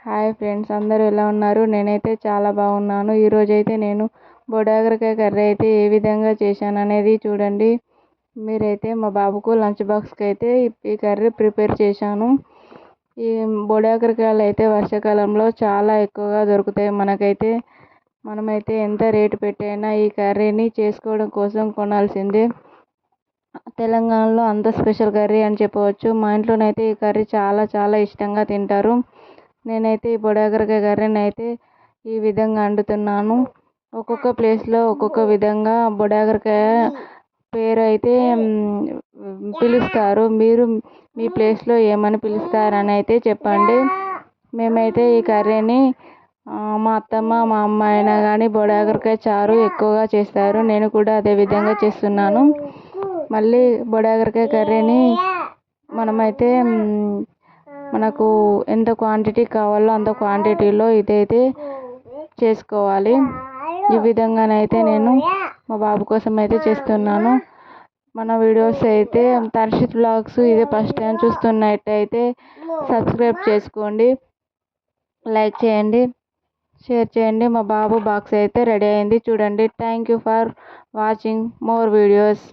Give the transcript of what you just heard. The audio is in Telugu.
హాయ్ ఫ్రెండ్స్, అందరూ ఎలా ఉన్నారు? నేనైతే చాలా బాగున్నాను. ఈరోజైతే నేను బొడాగరకాయ కర్రీ అయితే ఏ విధంగా చేశాను అనేది చూడండి. మీరైతే మా బాబుకు లంచ్ బాక్స్కి అయితే ఈ కర్రీ ప్రిపేర్ చేశాను. ఈ బొడాగరకాయలు అయితే వర్షాకాలంలో చాలా ఎక్కువగా దొరుకుతాయి. మనమైతే ఎంత రేటు పెట్టైనా ఈ కర్రీని చేసుకోవడం కోసం కొనాల్సిందే. తెలంగాణలో అంత స్పెషల్ కర్రీ అని చెప్పవచ్చు. మా ఇంట్లోనైతే ఈ కర్రీ చాలా చాలా ఇష్టంగా తింటారు. నేనైతే ఈ బొడాగరకాయ కర్రీని అయితే ఈ విధంగా వండుతున్నాను. ఒక్కొక్క ప్లేస్లో ఒక్కొక్క విధంగా బొడాగరకాయ పేరు అయితే పిలుస్తారు. మీరు మీ ప్లేస్లో ఏమని పిలుస్తారని అయితే చెప్పండి. మేమైతే ఈ కర్రీని మా అత్తమ్మ మా అమ్మ అయినా కానీ బొడాగరకాయ చారు ఎక్కువగా చేస్తారు. నేను కూడా అదే విధంగా చేస్తున్నాను. మళ్ళీ బొడాగరకాయ కర్రీని మనమైతే మనకు ఎంత క్వాంటిటీ కావాలో అంత క్వాంటిటీలో ఇదైతే చేసుకోవాలి. ఈ విధంగానైతే నేను మా బాబు కోసం అయితే చేస్తున్నాను. మన వీడియోస్ అయితే తర్షిత్ వ్లాగ్స్ ఇదే ఫస్ట్ టైం చూస్తున్నట్టయితే సబ్స్క్రైబ్ చేసుకోండి, లైక్ చేయండి, షేర్ చేయండి. మా బాబు బాక్స్ అయితే రెడీ అయింది చూడండి. Thank you for watching more videos.